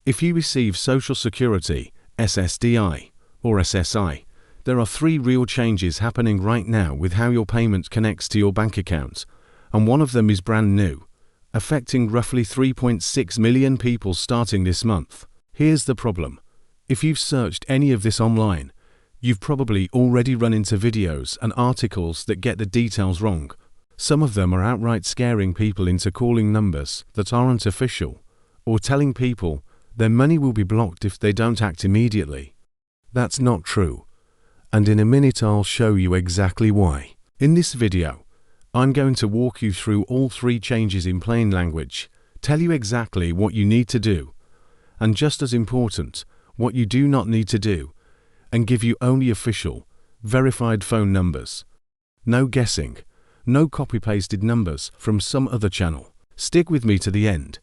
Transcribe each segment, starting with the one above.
If you receive Social Security, SSDI, or SSI, there are 3 real changes happening right now with how your payment connects to your bank account, and one of them is brand new, affecting roughly 3.6 million people starting this month. Here's the problem. If you've searched any of this online, you've probably already run into videos and articles that get the details wrong. Some of them are outright scaring people into calling numbers that aren't official, or telling people their money will be blocked if they don't act immediately. That's not true, and in a minute I'll show you exactly why. In this video, I'm going to walk you through all 3 changes in plain language, tell you exactly what you need to do, and just as important, what you do not need to do, and give you only official, verified phone numbers. No guessing, no copy-pasted numbers from some other channel. Stick with me to the end,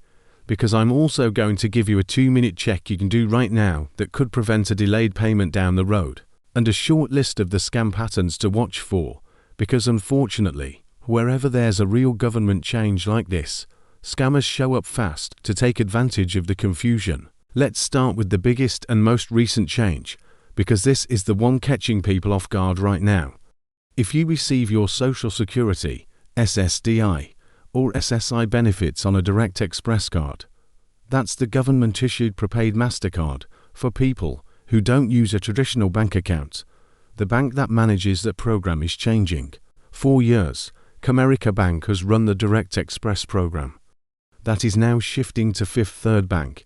because I'm also going to give you a 2-minute check you can do right now that could prevent a delayed payment down the road, and a short list of the scam patterns to watch for, because unfortunately, wherever there's a real government change like this, scammers show up fast to take advantage of the confusion. Let's start with the biggest and most recent change, because this is the one catching people off guard right now. If you receive your Social Security, SSDI, or SSI benefits on a Direct Express card, that's the government-issued prepaid MasterCard for people who don't use a traditional bank account. The bank that manages that program is changing. 4 years, Comerica Bank has run the Direct Express program. That is now shifting to Fifth Third Bank.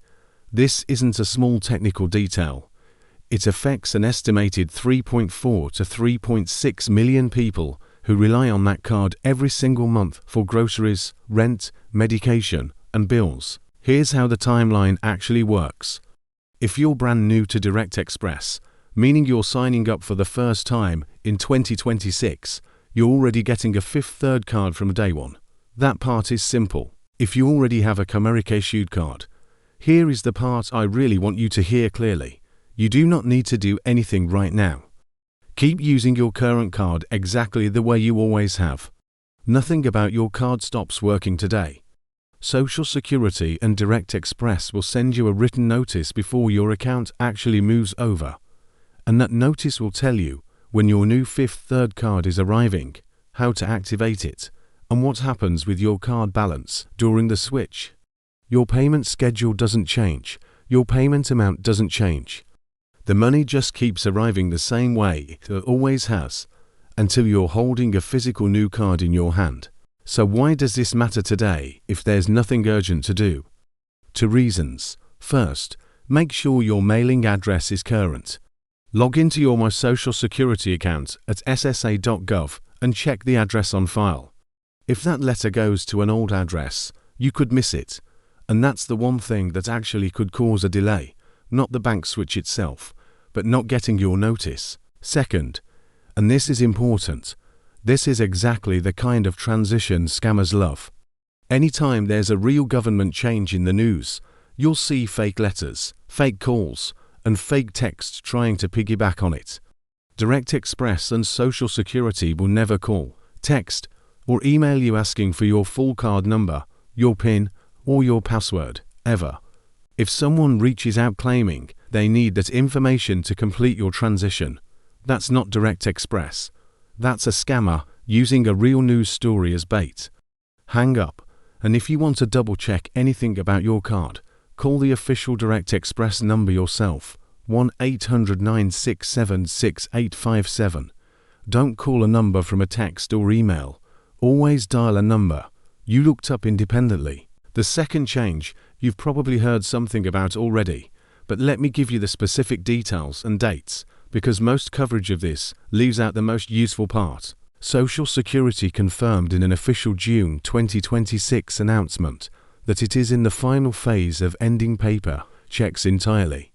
This isn't a small technical detail. It affects an estimated 3.4 to 3.6 million people who rely on that card every single month for groceries, rent, medication, and bills. Here's how the timeline actually works. If you're brand new to Direct Express, meaning you're signing up for the first time in 2026, you're already getting a Fifth Third card from day one. That part is simple. If you already have a Comerica issued card, here is the part I really want you to hear clearly. You do not need to do anything right now. Keep using your current card exactly the way you always have. Nothing about your card stops working today. Social Security and Direct Express will send you a written notice before your account actually moves over, and that notice will tell you when your new Fifth Third card is arriving, how to activate it, and what happens with your card balance during the switch. Your payment schedule doesn't change. Your payment amount doesn't change. The money just keeps arriving the same way it always has, until you're holding a physical new card in your hand. So why does this matter today if there's nothing urgent to do? 2 reasons. First, make sure your mailing address is current. Log into your My Social Security account at ssa.gov and check the address on file. If that letter goes to an old address, you could miss it, and that's the one thing that actually could cause a delay. Not the bank switch itself, but not getting your notice. Second, and this is important, this is exactly the kind of transition scammers love. Anytime there's a real government change in the news, you'll see fake letters, fake calls, and fake text trying to piggyback on it. Direct Express and Social Security will never call, text, or email you asking for your full card number, your PIN, or your password, ever. If someone reaches out claiming they need that information to complete your transition, that's not Direct Express. That's a scammer using a real news story as bait. Hang up, and if you want to double-check anything about your card, call the official Direct Express number yourself, 1-800-967-6857. Don't call a number from a text or email. Always dial a number you looked up independently. The second change you've probably heard something about already, but let me give you the specific details and dates, because most coverage of this leaves out the most useful part. Social Security confirmed in an official June 2026 announcement that it is in the final phase of ending paper checks entirely.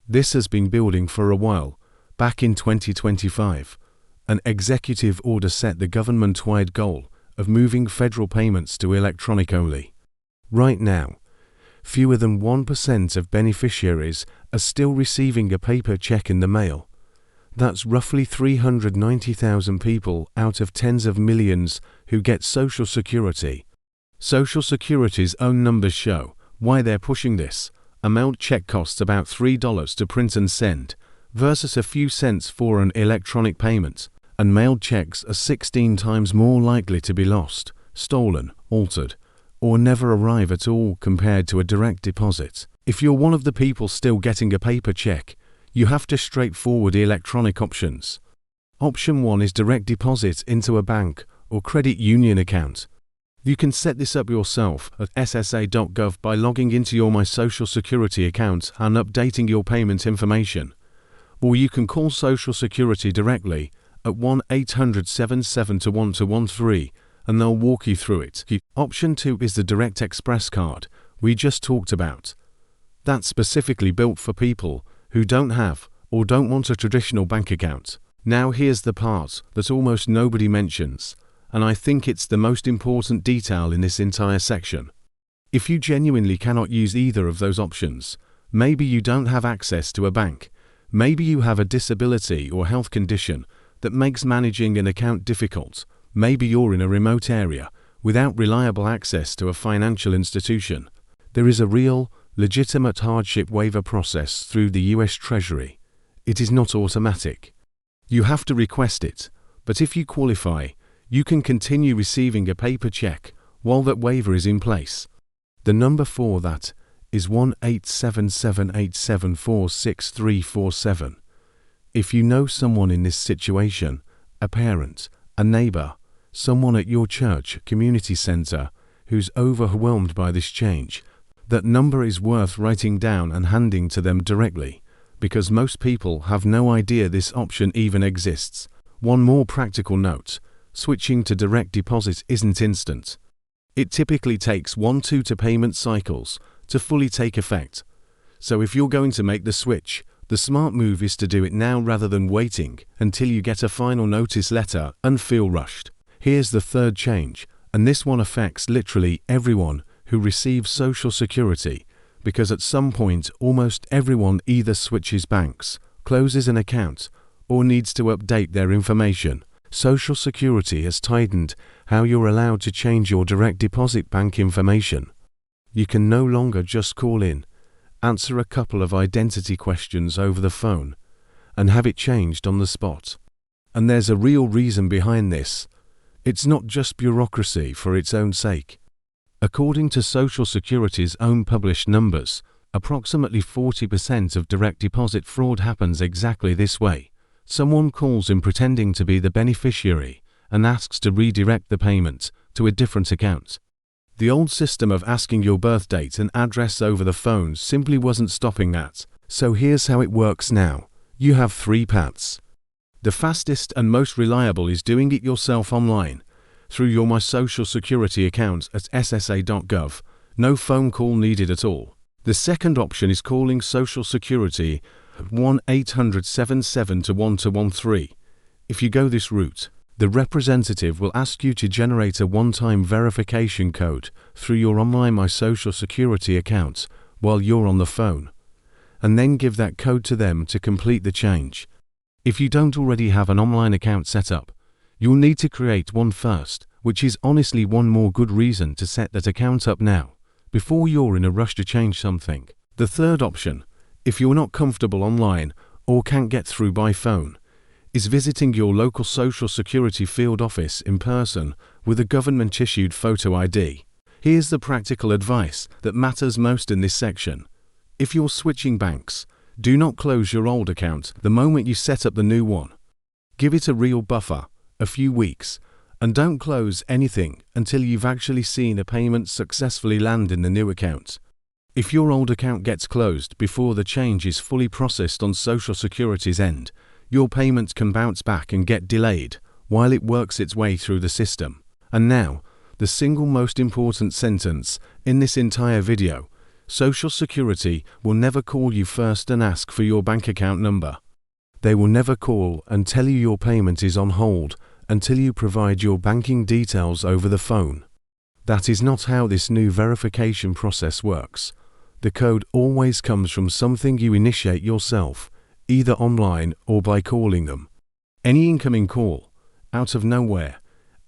This has been building for a while. Back in 2025, an executive order set the government-wide goal of moving federal payments to electronic only. Right now, fewer than 1% of beneficiaries are still receiving a paper check in the mail. That's roughly 390,000 people out of tens of millions who get Social Security. Social Security's own numbers show why they're pushing this. A mailed check costs about $3 to print and send, versus a few cents for an electronic payment, and mailed checks are 16 times more likely to be lost, stolen, altered, or never arrive at all compared to a direct deposit. If you're one of the people still getting a paper check, you have to straightforward electronic options. Option 1 is direct deposit into a bank or credit union account. You can set this up yourself at ssa.gov by logging into your My Social Security account and updating your payment information. Or you can call Social Security directly at 1-800-77-1213 and they'll walk you through it. Option 2 is the Direct Express card we just talked about. That's specifically built for people who don't have or don't want a traditional bank account. Now here's the part that almost nobody mentions, and I think it's the most important detail in this entire section. If you genuinely cannot use either of those options, maybe you don't have access to a bank, maybe you have a disability or health condition that makes managing an account difficult, maybe you're in a remote area without reliable access to a financial institution, there is a real, legitimate hardship waiver process through the US Treasury. It is not automatic. You have to request it, but if you qualify, you can continue receiving a paper check while that waiver is in place. The number for that is 1-877-874-6347. If you know someone in this situation, a parent, a neighbor, someone at your church, community center, who's overwhelmed by this change, that number is worth writing down and handing to them directly, because most people have no idea this option even exists. One more practical note, switching to direct deposit isn't instant. It typically takes 1-2 payment cycles to fully take effect. So if you're going to make the switch, the smart move is to do it now rather than waiting until you get a final notice letter and feel rushed. Here's the third change, and this one affects literally everyone who receives Social Security, because at some point almost everyone either switches banks, closes an account, or needs to update their information. Social Security has tightened how you're allowed to change your direct deposit bank information. You can no longer just call in, answer a couple of identity questions over the phone, and have it changed on the spot. And there's a real reason behind this. It's not just bureaucracy for its own sake. According to Social Security's own published numbers, approximately 40% of direct deposit fraud happens exactly this way. Someone calls in pretending to be the beneficiary and asks to redirect the payment to a different account. The old system of asking your birth date and address over the phone simply wasn't stopping that. So here's how it works now. You have 3 paths. The fastest and most reliable is doing it yourself online, through your My Social Security account at ssa.gov. No phone call needed at all. The second option is calling Social Security at 1-800-77-1213. If you go this route, the representative will ask you to generate a one-time verification code through your online My Social Security account while you're on the phone, and then give that code to them to complete the change. If you don't already have an online account set up, you'll need to create one first, which is honestly one more good reason to set that account up now, before you're in a rush to change something. The third option, if you're not comfortable online or can't get through by phone, is visiting your local Social Security field office in person with a government-issued photo ID. Here's the practical advice that matters most in this section. If you're switching banks, do not close your old account the moment you set up the new one. Give it a real buffer, a few weeks, and don't close anything until you've actually seen a payment successfully land in the new account. If your old account gets closed before the change is fully processed on Social Security's end, your payment can bounce back and get delayed while it works its way through the system. And now, the single most important sentence in this entire video: Social Security will never call you first and ask for your bank account number. They will never call and tell you your payment is on hold until you provide your banking details over the phone. That is not how this new verification process works. The code always comes from something you initiate yourself, either online or by calling them. Any incoming call, out of nowhere,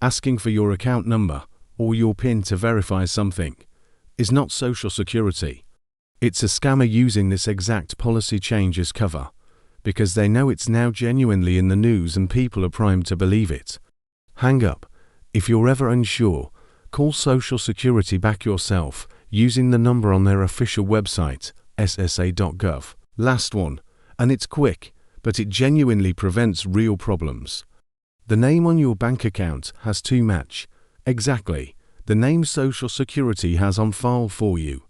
asking for your account number or your PIN to verify something, is not Social Security. It's a scammer using this exact policy change as cover, because they know it's now genuinely in the news and people are primed to believe it. Hang up. If you're ever unsure, call Social Security back yourself using the number on their official website, ssa.gov. Last one, and it's quick, but it genuinely prevents real problems. The name on your bank account has to match exactly the name Social Security has on file for you.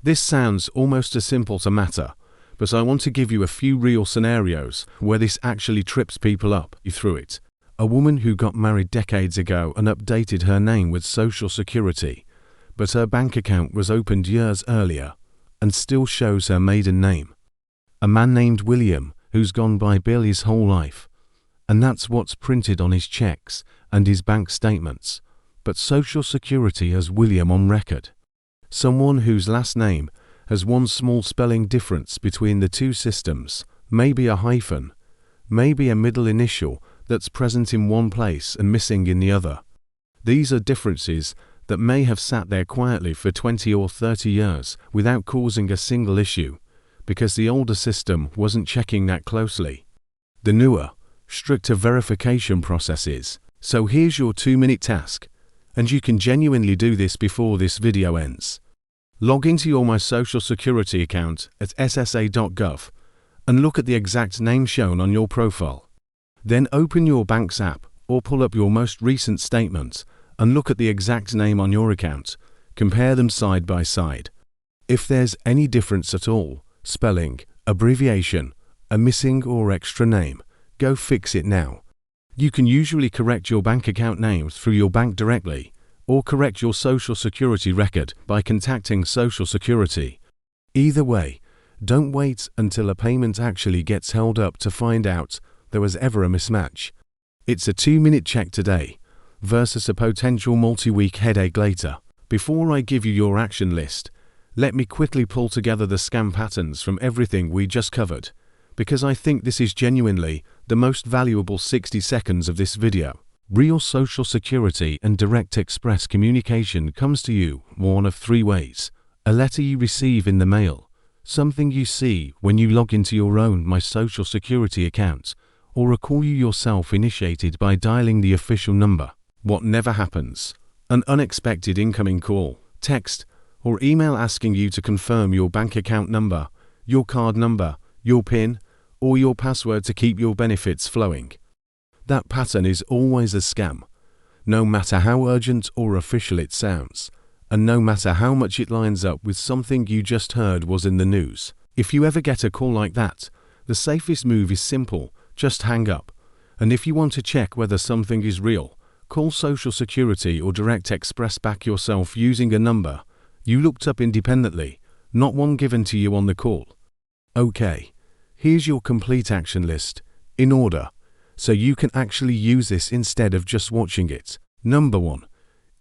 This sounds almost as simple to matter, but I want to give you a few real scenarios where this actually trips people up through it. A woman who got married decades ago and updated her name with Social Security, but her bank account was opened years earlier and still shows her maiden name. A man named William who's gone by Bill his whole life, and that's what's printed on his checks and his bank statements, but Social Security has William on record. Someone whose last name has one small spelling difference between the two systems, maybe a hyphen, maybe a middle initial that's present in one place and missing in the other. These are differences that may have sat there quietly for 20 or 30 years without causing a single issue, because the older system wasn't checking that closely. The newer, stricter verification processes. So here's your 2-minute task, and you can genuinely do this before this video ends. Log into your My Social Security account at ssa.gov and look at the exact name shown on your profile. Then open your bank's app or pull up your most recent statement and look at the exact name on your account. Compare them side by side. If there's any difference at all, spelling, abbreviation, a missing or extra name, go fix it now. You can usually correct your bank account name through your bank directly, or correct your Social Security record by contacting Social Security. Either way, don't wait until a payment actually gets held up to find out there was ever a mismatch. It's a 2-minute check today versus a potential multi-week headache later. Before I give you your action list, let me quickly pull together the scam patterns from everything we just covered, because I think this is genuinely the most valuable 60 seconds of this video. Real Social Security and Direct Express communication comes to you one of 3 ways: a letter you receive in the mail, something you see when you log into your own My Social Security account, or a call you yourself initiated by dialing the official number. What never happens: an unexpected incoming call, text, or email asking you to confirm your bank account number, your card number, your PIN, or your password to keep your benefits flowing. That pattern is always a scam, no matter how urgent or official it sounds, and no matter how much it lines up with something you just heard was in the news. If you ever get a call like that, the safest move is simple: just hang up. And if you want to check whether something is real, call Social Security or Direct Express back yourself using a number you looked up independently, not one given to you on the call. Okay, here's your complete action list, in order, so you can actually use this instead of just watching it. Number 1.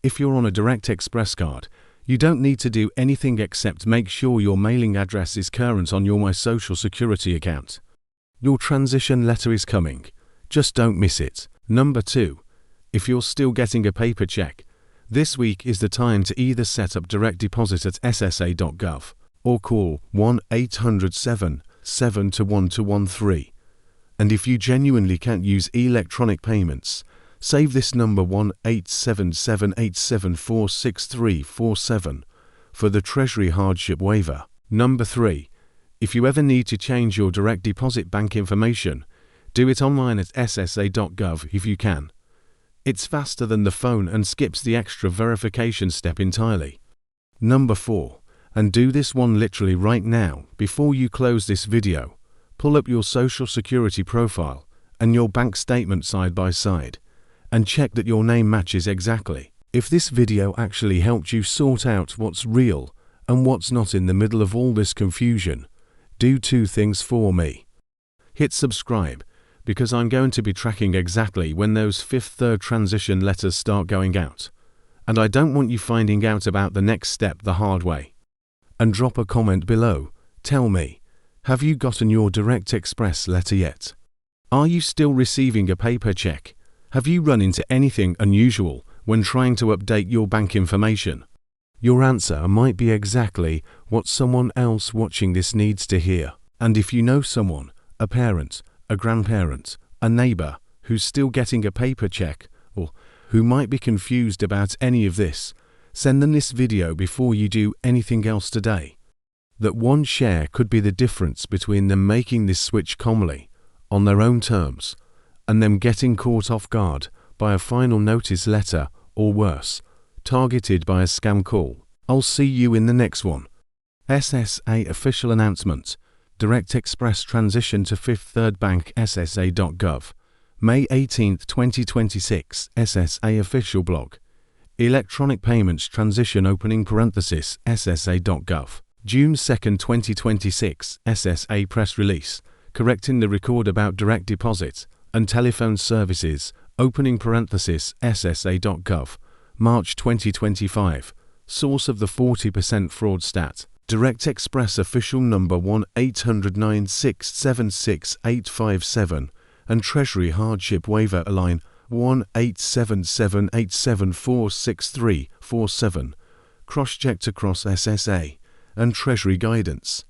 If you're on a Direct Express card, you don't need to do anything except make sure your mailing address is current on your My Social Security account. Your transition letter is coming. Just don't miss it. Number 2. If you're still getting a paper check, this week is the time to either set up direct deposit at ssa.gov or call 1-800-7-7-1213. And if you genuinely can't use electronic payments, save this number 1-877-874-6347 for the Treasury Hardship Waiver. Number 3. If you ever need to change your direct deposit bank information, do it online at ssa.gov if you can. It's faster than the phone and skips the extra verification step entirely. Number 4. And do this one literally right now before you close this video. Pull up your Social Security profile and your bank statement side by side, and check that your name matches exactly. If this video actually helped you sort out what's real and what's not in the middle of all this confusion, do 2 things for me. Hit subscribe, because I'm going to be tracking exactly when those 5th third transition letters start going out, and I don't want you finding out about the next step the hard way. And drop a comment below. Tell me, have you gotten your Direct Express letter yet? Are you still receiving a paper check? Have you run into anything unusual when trying to update your bank information? Your answer might be exactly what someone else watching this needs to hear. And if you know someone, a parent, a grandparent, a neighbor, who's still getting a paper check, or who might be confused about any of this, send them this video before you do anything else today. That one share could be the difference between them making this switch calmly, on their own terms, and them getting caught off guard by a final notice letter, or worse, targeted by a scam call. I'll see you in the next one. SSA official announcement. Direct Express transition to Fifth Third Bank. SSA.gov. May 18, 2026. SSA official blog. Electronic payments transition opening parenthesis. SSA.gov. June 2, 2026. SSA press release. Correcting the record about direct deposit and telephone services. Opening parenthesis. SSA.gov. March 2025. Source of the 40% fraud stat. Direct Express official number 1-800-9676857 and Treasury hardship waiver line 1-877-874-6347. Cross-checked across SSA and Treasury guidance.